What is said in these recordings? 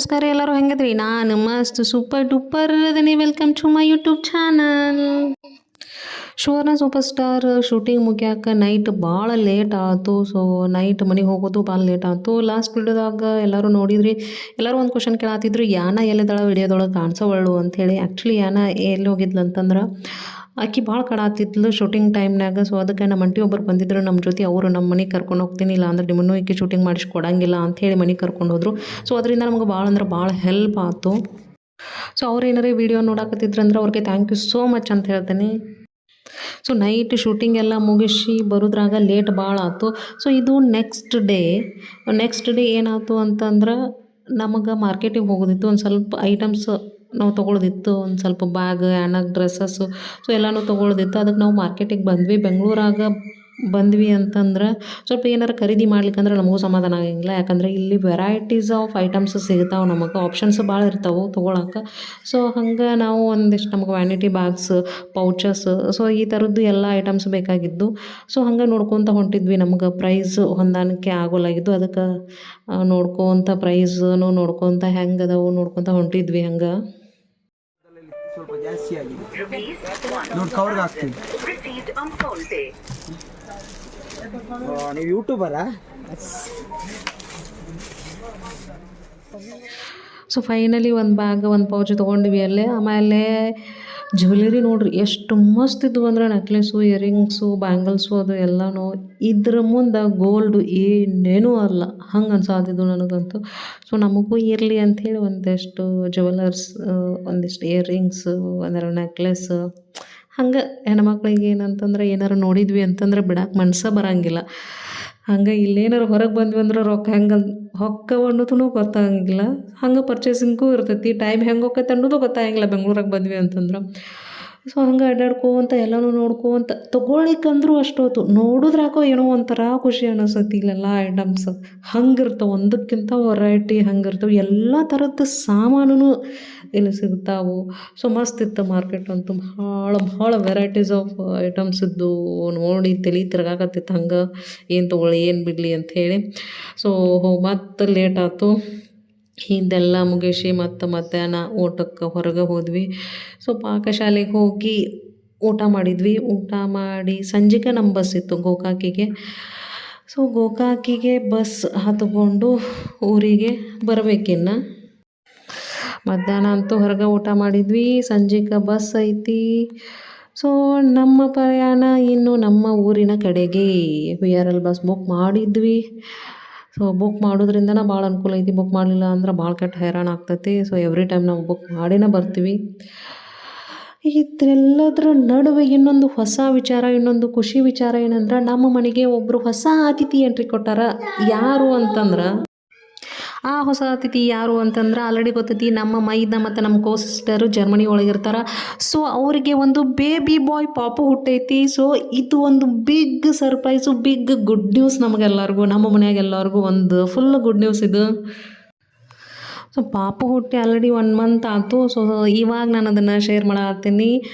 ನಮಸ್ಕಾರ ಎಲ್ಲರೂ ಹೆಂಗದ್ರಿ? ನಾನು ಮಸ್ತ್ ಸೂಪರ್ ಡೂಪರ್ ಅದನ್ನೇ. Welcome to my YouTube channel. ಶೋನ ಸೂಪರ್ ಸ್ಟಾರ್ ಶೂಟಿಂಗ್ ಮುಗ್ಯಾಕ ನೈಟ್ ಭಾಳ ಲೇಟ್ ಆಯಿತು. ಸೊ ನೈಟ್ ಮನೆಗೆ ಹೋಗೋದು ಭಾಳ ಲೇಟ್ ಆಯಿತು. ಲಾಸ್ಟ್ ವಿಡಿಯೋದಾಗ ಎಲ್ಲರೂ ನೋಡಿದ್ರಿ. ಎಲ್ಲರೂ ಒಂದು ಕ್ವಶನ್ ಕೇಳತ್ತಿದ್ರು, ಯಾನ ಎಲ್ಲಿದ್ದಾಳ ವಿಡಿಯೋದೊಳಗೆ ಕಾಣಿಸೋವಳ್ಳು ಅಂಥೇಳಿ. ಆ್ಯಕ್ಚುಲಿ ಯಾನ ಎಲ್ಲಿ ಹೋಗಿದ್ಲು ಅಂತಂದ್ರೆ ಆಕಿ ಭಾಳ ಕಡಾತಿದ್ಲು ಶೂಟಿಂಗ್ ಟೈಮ್ನಾಗ. ಸೊ ಅದಕ್ಕೆ ನಮ್ಮ ಅಂಟಿ ಒಬ್ಬರು ಬಂದಿದ್ರು ನಮ್ಮ ಜೊತೆ. ಅವರು ನಮ್ಮ ಮನೆಗೆ ಕರ್ಕೊಂಡು ಹೋಗ್ತೀನಿ, ಇಲ್ಲ ಅಂದ್ರೆ ನಿಮ್ಮನ್ನು ಈಕೆ ಶೂಟಿಂಗ್ ಮಾಡಿಸಿ ಕೊಡಂಗಿಲ್ಲ ಅಂಥೇಳಿ ಮನೆಗೆ ಕರ್ಕೊಂಡು ಹೋದ್ರು. ಸೊ ಅದರಿಂದ ನಮ್ಗೆ ಭಾಳ ಅಂದ್ರೆ ಭಾಳ ಹೆಲ್ಪ್ ಆಯಿತು. ಸೊ ಅವ್ರು ಏನಾರೇ ವೀಡಿಯೋ ನೋಡಕತ್ತಿದ್ರಂದ್ರೆ ಅವ್ರಿಗೆ ಥ್ಯಾಂಕ್ ಯು ಸೋ ಮಚ್ ಅಂತ ಹೇಳ್ತೀನಿ. ಸೊ ನೈಟ್ ಶೂಟಿಂಗ್ ಎಲ್ಲ ಮುಗಿಸಿ ಬರೋದ್ರಾಗ ಲೇಟ್ ಭಾಳ ಆಯ್ತು. ಸೊ ಇದು ನೆಕ್ಸ್ಟ್ ಡೇ ಏನಾಯ್ತು ಅಂತಂದ್ರೆ ನಮಗೆ ಮಾರ್ಕೆಟಿಗೆ ಹೋಗೋದಿತ್ತು. ಒಂದು ಸ್ವಲ್ಪ ಐಟಮ್ಸ್ ನಾವು ತೊಗೊಳೋದಿತ್ತು. ಒಂದು ಸ್ವಲ್ಪ ಬ್ಯಾಗ್, ಆ್ಯನಾಗ ಡ್ರೆಸ್ಸಸ್ಸು, ಸೊ ಎಲ್ಲನೂ ತೊಗೊಳೋದಿತ್ತು. ಅದಕ್ಕೆ ನಾವು ಮಾರ್ಕೆಟಿಗೆ ಬಂದ್ವಿ. ಬೆಂಗಳೂರಾಗ ಬಂದ್ವಿ ಅಂತಂದ್ರೆ ಸ್ವಲ್ಪ ಏನಾರು ಖರೀದಿ ಮಾಡ್ಲಿಕ್ಕಂದ್ರೆ ನಮಗೂ ಸಮಾಧಾನ ಆಗಂಗಿಲ್ಲ. ಯಾಕಂದರೆ ಇಲ್ಲಿ ವೆರೈಟೀಸ್ ಆಫ್ ಐಟಮ್ಸ್ ಸಿಗ್ತಾವೆ, ನಮಗೆ ಆಪ್ಷನ್ಸ್ ಭಾಳ ಇರ್ತಾವೆ ತೊಗೊಳಕ್ಕೆ. ಸೊ ಹಂಗೆ ನಾವು ಒಂದಿಷ್ಟು ನಮಗೆ ವ್ಯಾನಿಟಿ ಬ್ಯಾಗ್ಸ್, ಪೌಚಸ್, ಸೊ ಈ ಥರದ್ದು ಎಲ್ಲ ಐಟಮ್ಸ್ ಬೇಕಾಗಿದ್ದು. ಸೊ ಹಂಗೆ ನೋಡ್ಕೊತ ಹೊಂಟಿದ್ವಿ. ನಮ್ಗೆ ಪ್ರೈಸ್ ಹೊಂದಾಣಿಕೆ ಆಗೋಲಾಗಿದ್ದು. ಅದಕ್ಕೆ ನೋಡ್ಕೊತ ಪ್ರೈಸನು ನೋಡ್ಕೊತ ಹೆಂಗೆ ಅದಾವು ನೋಡ್ಕೊತ ಹೊಂಟಿದ್ವಿ. ಹಂಗೆ ಸ್ವಲ್ಪ ಜಾಸ್ತಿ ಆಗಿದೆ ನೋಡಿ, ಕವರ್ಗೆ ಹಾಕ್ತೀವಿ. ನೀವು ಯೂಟ್ಯೂಬರಾ? ಸೊ ಫೈನಲಿ ಒಂದು ಬ್ಯಾಗ್, ಒಂದು ಪೌಚ್ ತೊಗೊಂಡ್ವಿ ಅಲ್ಲೇ. ಆಮೇಲೆ ಜ್ಯುವೆಲರಿ ನೋಡ್ರಿ ಎಷ್ಟು ಮಸ್ತ್ ಇದ್ವು ಅಂದ್ರೆ, ನೆಕ್ಲೆಸ್ಸು, ಇಯರಿಂಗ್ಸು, ಬ್ಯಾಂಗಲ್ಸು, ಅದು ಎಲ್ಲನೂ ಇದ್ರ ಮುಂದೆ ಗೋಲ್ಡು ಏನೇನೂ ಅಲ್ಲ ಹಂಗೆ ಅನ್ಸಾತಿದ್ದು ನನಗಂತೂ. ಸೊ ನಮಗೂ ಇರಲಿ ಅಂಥೇಳಿ ಒಂದಿಷ್ಟು ಜ್ಯುವೆಲರ್ಸ್, ಒಂದಿಷ್ಟು ಇಯರಿಂಗ್ಸು, ಒಂದೆರಡು ನೆಕ್ಲೆಸ್, ಹಂಗೆ ಹೆಣ್ಮಕ್ಳಿಗೆ ಏನಂತಂದ್ರೆ ಏನಾರು ನೋಡಿದ್ವಿ ಅಂತಂದ್ರೆ ಬಿಡಕ್ಕೆ ಮನ್ಸ ಬರೋಂಗಿಲ್ಲ. ಹಂಗೆ ಇಲ್ಲೇನಾರು ಹೊರಗೆ ಬಂದ್ವಿ ಅಂದ್ರೆ ರೊಕ್ಕ ಹೆಂಗೆ ಹೊಕ್ಕವು ಅನ್ನೋದು ಗೊತ್ತಾಗಂಗಿಲ್ಲ. ಹಂಗೆ ಪರ್ಚೇಸಿಂಗೂ ಇರ್ತೈತಿ. ಟೈಮ್ ಹೆಂಗೆ ಹೋಗತ್ತೆ ಅನ್ನೋದು ಗೊತ್ತಾಗಂಗಿಲ್ಲ ಬೆಂಗ್ಳೂರಾಗ ಬಂದ್ವಿ ಅಂತಂದ್ರೆ. ಸೊ ಹಂಗೆ ಅಡ್ಡಾಡ್ಕೋಂತ ಎಲ್ಲನೂ ನೋಡ್ಕೋಂತ ತೊಗೊಳ್ಳಿಕ್ಕಂದ್ರೂ ಅಷ್ಟೊತ್ತು ನೋಡಿದ್ರಾಕೋ ಏನೋ ಒಂಥರ ಖುಷಿ ಅನ್ನಿಸ್ತೈತಿ. ಇಲ್ಲೆಲ್ಲ ಐಟಮ್ಸ್ ಹಂಗಿರ್ತಾವೆ, ಒಂದಕ್ಕಿಂತ ವೆರೈಟಿ ಹಂಗಿರ್ತವೆ. ಎಲ್ಲ ಥರದ್ದು ಸಾಮಾನು ಇಲ್ಲಿ ಸಿಗ್ತಾವೆ. ಸೊ ಮಸ್ತ್ ಇತ್ತು ಮಾರ್ಕೆಟ್ ಅಂತೂ. ಭಾಳ ವೆರೈಟೀಸ್ ಆಫ್ ಐಟಮ್ಸ್ ಇದ್ದು ನೋಡಿ ತಲೆ ತಿರ್ಗಾಕತ್ತಿತ್ತು. ಹಂಗೆ ಏನು ತೊಗೊಳ್ಳಿ ಏನು ಬಿಡಲಿ ಅಂಥೇಳಿ. ಸೊ ಮತ್ತೆ ಲೇಟ್ ಆಯ್ತು. ಇದೆಲ್ಲ ಮುಗಿಸಿ ಮತ್ತು ಮಧ್ಯಾಹ್ನ ಊಟಕ್ಕೆ ಹೊರಗೆ ಹೋದ್ವಿ. ಸೊ ಪಾಕಶಾಲೆಗೆ ಹೋಗಿ ಊಟ ಮಾಡಿದ್ವಿ. ಊಟ ಮಾಡಿ ಸಂಜೆಗೆ ನಮ್ಮ ಬಸ್ ಇತ್ತು ಗೋಕಾಕಿಗೆ. ಸೊ ಗೋಕಾಕಿಗೆ ಬಸ್ ಹತ್ಕೊಂಡು ಊರಿಗೆ ಬರಬೇಕಿನ್ನು. ಮಧ್ಯಾಹ್ನ ಅಂತೂ ಹೊರಗೆ ಊಟ ಮಾಡಿದ್ವಿ. ಸಂಜೆಗೆ ಬಸ್ ಐತಿ. ಸೊ ನಮ್ಮ ಪ್ರಯಾಣ ಇನ್ನು ನಮ್ಮ ಊರಿನ ಕಡೆಗೆ VRL ಬಸ್ ಬುಕ್ ಮಾಡಿದ್ವಿ. ಸೊ ಬುಕ್ ಮಾಡೋದ್ರಿಂದ ಭಾಳ ಅನುಕೂಲ ಐತಿ. ಬುಕ್ ಮಾಡಲಿಲ್ಲ ಅಂದ್ರೆ ಭಾಳ ಕೆಟ್ಟ ಹೈರಾಣ ಆಗ್ತೈತಿ. ಸೊ ಎವ್ರಿ ಟೈಮ್ ನಾವು ಬುಕ್ ಮಾಡಿನೇ ಬರ್ತೀವಿ. ಇದೆಲ್ಲದರ ನಡುವೆ ಇನ್ನೊಂದು ಹೊಸ ವಿಚಾರ, ಇನ್ನೊಂದು ಖುಷಿ ವಿಚಾರ ಏನಂದ್ರೆ, ನಮ್ಮ ಮನೆಗೆ ಒಬ್ಬರು ಹೊಸ ಅತಿಥಿ ಎಂಟ್ರಿ ಕೊಟ್ಟಾರ. ಯಾರು ಅಂತಂದ್ರೆ, ಆ ಹೊಸ ಅತಿಥಿ ಯಾರು ಅಂತಂದ್ರೆ ಆಲ್ರೆಡಿ ಗೊತ್ತೈತಿ, ನಮ್ಮ ಮೈದ ಮತ್ತು ನಮ್ಮ ಸಿಸ್ಟರು ಜರ್ಮನಿ ಒಳಗಿರ್ತಾರೆ. ಸೊ ಅವರಿಗೆ ಒಂದು ಬೇಬಿ ಬಾಯ್ ಪಾಪು ಹುಟ್ಟೈತಿ. ಸೊ ಇದು ಒಂದು big surprise, big good news ನಮಗೆಲ್ಲರಿಗೂ, ನಮ್ಮ ಮನೆಯಾಗ ಎಲ್ಲರಿಗೂ ಒಂದು ಫುಲ್ ಗುಡ್ ನ್ಯೂಸ್ ಇದು. ಸೊ ಪಾಪು ಹುಟ್ಟಿ ಆಲ್ರೆಡಿ 1 ಮಂತ್ ಆಯಿತು. ಸೊ ಇವಾಗ ನಾನು ಅದನ್ನು ಶೇರ್ ಮಾಡತ್ತೀನಿ.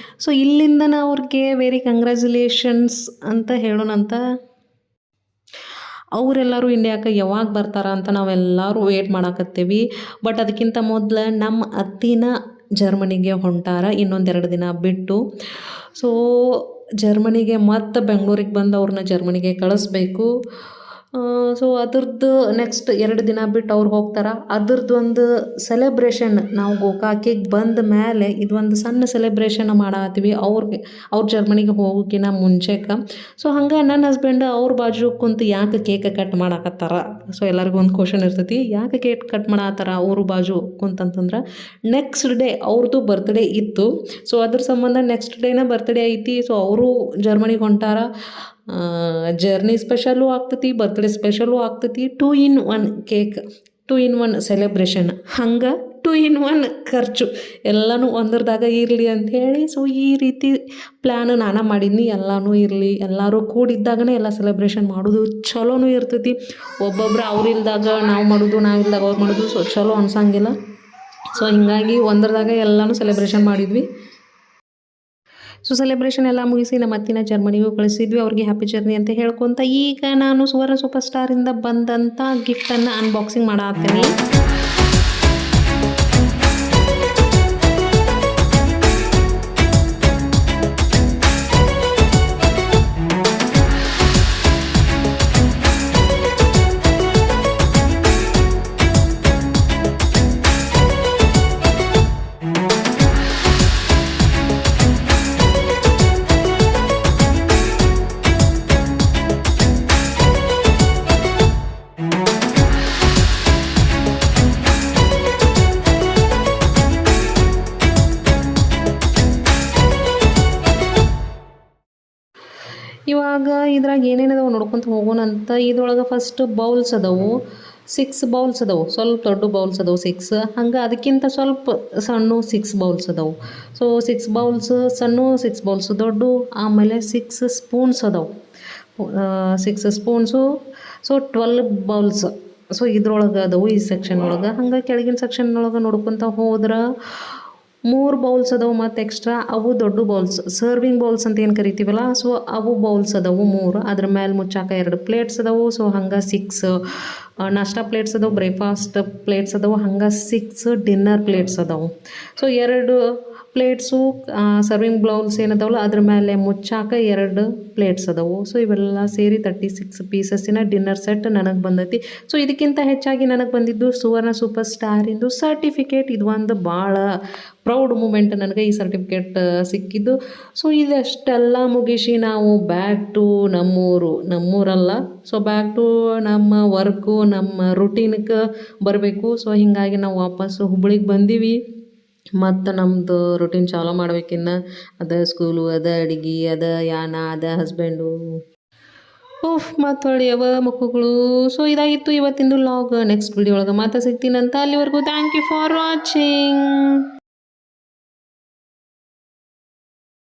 ಸೊ ಇಲ್ಲಿಂದ ಅವ್ರಿಗೆ ವೆರಿ ಕಂಗ್ರ್ಯಾಚುಲೇಷನ್ಸ್ ಅಂತ ಹೇಳೋಣಂತ. ಅವರೆಲ್ಲರೂ ಇಂಡಿಯಾಕ್ಕೆ ಯಾವಾಗ ಬರ್ತಾರ ಅಂತ ನಾವೆಲ್ಲರೂ ವೇಟ್ ಮಾಡಾಕತ್ತೀವಿ. ಬಟ್ ಅದಕ್ಕಿಂತ ಮೊದಲು ನಮ್ಮ ಅತ್ತಿನ ಜರ್ಮನಿಗೆ ಹೊಂಟಾರ ಇನ್ನೊಂದು 2 ದಿನ ಬಿಟ್ಟು. ಸೊ ಜರ್ಮನಿಗೆ ಮತ್ತು ಬೆಂಗಳೂರಿಗೆ ಬಂದು ಅವ್ರನ್ನ ಜರ್ಮನಿಗೆ ಕಳಿಸ್ಬೇಕು. ಸೊ ಅದ್ರದ್ದು ನೆಕ್ಸ್ಟ್ 2 ದಿನ ಬಿಟ್ಟು ಅವ್ರು ಹೋಗ್ತಾರೆ. ಅದ್ರದ್ದು ಒಂದು ಸೆಲೆಬ್ರೇಷನ್ ನಾವು ಗೋಕಾಕಿಗೆ ಬಂದ ಮೇಲೆ ಇದೊಂದು ಸಣ್ಣ ಸೆಲೆಬ್ರೇಷನ್ ಮಾಡತ್ತೀವಿ ಅವ್ರು ಜರ್ಮನಿಗೆ ಹೋಗೋಕ್ಕಿಂತ ಮುಂಚೆಗೆ. ಸೊ ಹಂಗೆ ನನ್ನ ಹಸ್ಬೆಂಡ್ ಅವ್ರ ಬಾಜು ಕುಂತು ಯಾಕೆ ಕೇಕ್ ಕಟ್ ಮಾಡಾಕತ್ತಾರ. ಸೊ ಎಲ್ಲರಿಗೂ ಒಂದು ಕ್ವಶನ್ ಇರ್ತೈತಿ, ಯಾಕೆ ಕೇಕ್ ಕಟ್ ಮಾಡತ್ತಾರ ಅವ್ರ ಬಾಜು ಕುಂತಂತಂದ್ರೆ, ನೆಕ್ಸ್ಟ್ ಡೇ ಅವ್ರದ್ದು ಬರ್ತ್ಡೇ ಇತ್ತು. ಸೊ ಅದ್ರ ಸಂಬಂಧ ನೆಕ್ಸ್ಟ್ ಡೇನ ಬರ್ತ್ಡೇ ಐತಿ. ಸೊ ಅವರು ಜರ್ಮನಿಗೆ ಹೊಂಟಾರ. ಜರ್ನಿ ಸ್ಪೆಷಲ್ಲೂ ಆಗ್ತೈತಿ, ಬರ್ತ್ಡೇ ಸ್ಪೆಷಲ್ಲೂ ಆಗ್ತೈತಿ. 2 in 1 ಕೇಕ್, 2 in 1 ಸೆಲೆಬ್ರೇಷನ್, ಹಂಗೆ 2 in 1 ಖರ್ಚು ಎಲ್ಲನೂ ಒಂದರದಾಗ ಇರಲಿ ಅಂಥೇಳಿ. ಸೊ ಈ ರೀತಿ ಪ್ಲ್ಯಾನ್ ನಾನು ಮಾಡಿದ್ನಿ. ಎಲ್ಲನೂ ಇರಲಿ, ಎಲ್ಲರೂ ಕೂಡಿದ್ದಾಗನೇ ಎಲ್ಲ ಸೆಲೆಬ್ರೇಷನ್ ಮಾಡೋದು ಚಲೋನೂ ಇರ್ತೈತಿ. ಒಬ್ಬೊಬ್ಬರು ಅವ್ರಿಲ್ದಾಗ ನಾವು ಮಾಡೋದು, ನಾವಿಲ್ದಾಗ ಅವ್ರು ಮಾಡೋದು, ಸೊ ಚಲೋ ಅನ್ಸಂಗಿಲ್ಲ. ಸೊ ಹೀಗಾಗಿ ಒಂದರದಾಗ ಎಲ್ಲನೂ ಸೆಲೆಬ್ರೇಷನ್ ಮಾಡಿದ್ವಿ. ಸೊ ಸೆಲೆಬ್ರೇಷನ್ ಎಲ್ಲ ಮುಗಿಸಿ ನಮ್ಮ ಅತ್ತಿನ ಜರ್ಮನಿಗೂ ಕಳಿಸಿದ್ವಿ. ಅವ್ರಿಗೆ ಹ್ಯಾಪಿ ಜರ್ನಿ ಅಂತ ಹೇಳ್ಕೊತ ಈಗ ನಾನು ಸುವರ್ಣ ಸೂಪರ್ ಸ್ಟಾರಿಂದ ಬಂದಂಥ ಗಿಫ್ಟನ್ನು ಅನ್ಬಾಕ್ಸಿಂಗ್ ಮಾಡತ್ತೀನಿ. ಇವಾಗ ಇದ್ರಾಗ ಏನೇನು ಅದಾವೆ ನೋಡ್ಕೊತ ಹೋಗೋಣಂತ. ಇದ್ರೊಳಗೆ ಫಸ್ಟ್ ಬೌಲ್ಸ್ ಅದಾವು, 6 ಬೌಲ್ಸ್ ಅದಾವೆ. ಸ್ವಲ್ಪ ದೊಡ್ಡ ಬೌಲ್ಸ್ ಅದಾವೆ 6, ಹಂಗೆ ಅದಕ್ಕಿಂತ ಸ್ವಲ್ಪ ಸಣ್ಣ 6 ಬೌಲ್ಸ್ ಅದಾವೆ. ಸೊ 6 ಬೌಲ್ಸ್ ಸಣ್ಣ, 6 ಬೌಲ್ಸ್ ದೊಡ್ಡ, ಆಮೇಲೆ 6 ಸ್ಪೂನ್ಸ್ ಅದಾವೆ. 6 ಸ್ಪೂನ್ಸು, ಸೊ 12 ಬೌಲ್ಸ್. ಸೊ ಇದ್ರೊಳಗೆ ಅದಾವು ಈ ಸೆಕ್ಷನ್ ಒಳಗೆ. ಹಂಗೆ ಕೆಳಗಿನ ಸೆಕ್ಷನ್ ಒಳಗೆ ನೋಡ್ಕೊತ ಹೋದ್ರೆ 3 ಬೌಲ್ಸ್ ಅದಾವೆ ಮತ್ತು ಎಕ್ಸ್ಟ್ರಾ. ಅವು ದೊಡ್ಡ ಬೌಲ್ಸ್, ಸರ್ವಿಂಗ್ ಬೌಲ್ಸ್ ಅಂತ ಏನು ಕರಿತೀವಲ್ಲ, ಸೊ ಅವು ಬೌಲ್ಸ್ ಅದಾವು 3. ಅದ್ರ ಮೇಲೆ ಮುಚ್ಚಾಕ 2 ಪ್ಲೇಟ್ಸ್ ಅದಾವು. ಸೊ ಹಂಗೆ 6 ನಾಷ್ಟಾ ಪ್ಲೇಟ್ಸ್ ಅದಾವೆ, ಬ್ರೇಕ್ಫಾಸ್ಟ್ ಪ್ಲೇಟ್ಸ್ ಅದಾವೆ, ಹಂಗೆ 6 ಡಿನ್ನರ್ ಪ್ಲೇಟ್ಸ್ ಅದಾವೆ. ಸೊ 2 ಪ್ಲೇಟ್ಸು ಸರ್ವಿಂಗ್ ಬೌಲ್ಸ್ ಏನದಾವಲ್ಲ ಅದ್ರ ಮೇಲೆ ಮುಚ್ಚಾಕ 2 ಪ್ಲೇಟ್ಸ್ ಅದಾವು. ಸೊ ಇವೆಲ್ಲ ಸೇರಿ 36 ಪೀಸಸ್ಸಿನ ಡಿನ್ನರ್ ಸೆಟ್ ನನಗೆ ಬಂದೈತಿ. ಸೊ ಇದಕ್ಕಿಂತ ಹೆಚ್ಚಾಗಿ ನನಗೆ ಬಂದಿದ್ದು ಸುವರ್ಣ ಸೂಪರ್ ಸ್ಟಾರಿಂದು ಸರ್ಟಿಫಿಕೇಟ್. ಇದು ಒಂದು ಭಾಳ ಪ್ರೌಡ್ ಮೂಮೆಂಟ್ ನನಗೆ, ಈ ಸರ್ಟಿಫಿಕೇಟ್ ಸಿಕ್ಕಿದ್ದು. ಸೊ ಇದಷ್ಟೆಲ್ಲ ಮುಗಿಸಿ ನಾವು ಬ್ಯಾಕ್ ಟು ನಮ್ಮೂರಲ್ಲ, ಸೊ ಬ್ಯಾಕ್ ಟು ನಮ್ಮ ವರ್ಕು, ನಮ್ಮ ರುಟೀನ್ಗೆ ಬರಬೇಕು. ಸೊ ಹೀಗಾಗಿ ನಾವು ವಾಪಸ್ಸು ಹುಬ್ಳಿಗೆ ಬಂದೀವಿ. ಮತ್ತು ನಮ್ಮದು ರುಟೀನ್ ಚಾಲೂ ಮಾಡ್ಬೇಕಿನ್ನ. ಅದ ಸ್ಕೂಲು, ಅದ ಅಡಿಗೆ, ಅದ ಯಾನ, ಅದ ಹಸ್ಬೆಂಡು, ಮತ್ತು ಹೊಳ್ಯವ ಮಕ್ಕಳು. ಸೊ ಇದಾಗಿತ್ತು ಇವತ್ತಿಂದು ಲಾಗ್. ನೆಕ್ಸ್ಟ್ ವಿಡಿಯೋ ಒಳಗೆ ಮಾತಾ ಸಿಗ್ತೀನಂತ. ಅಲ್ಲಿವರೆಗೂ ಥ್ಯಾಂಕ್ ಯು ಫಾರ್ ವಾಚಿಂಗ್.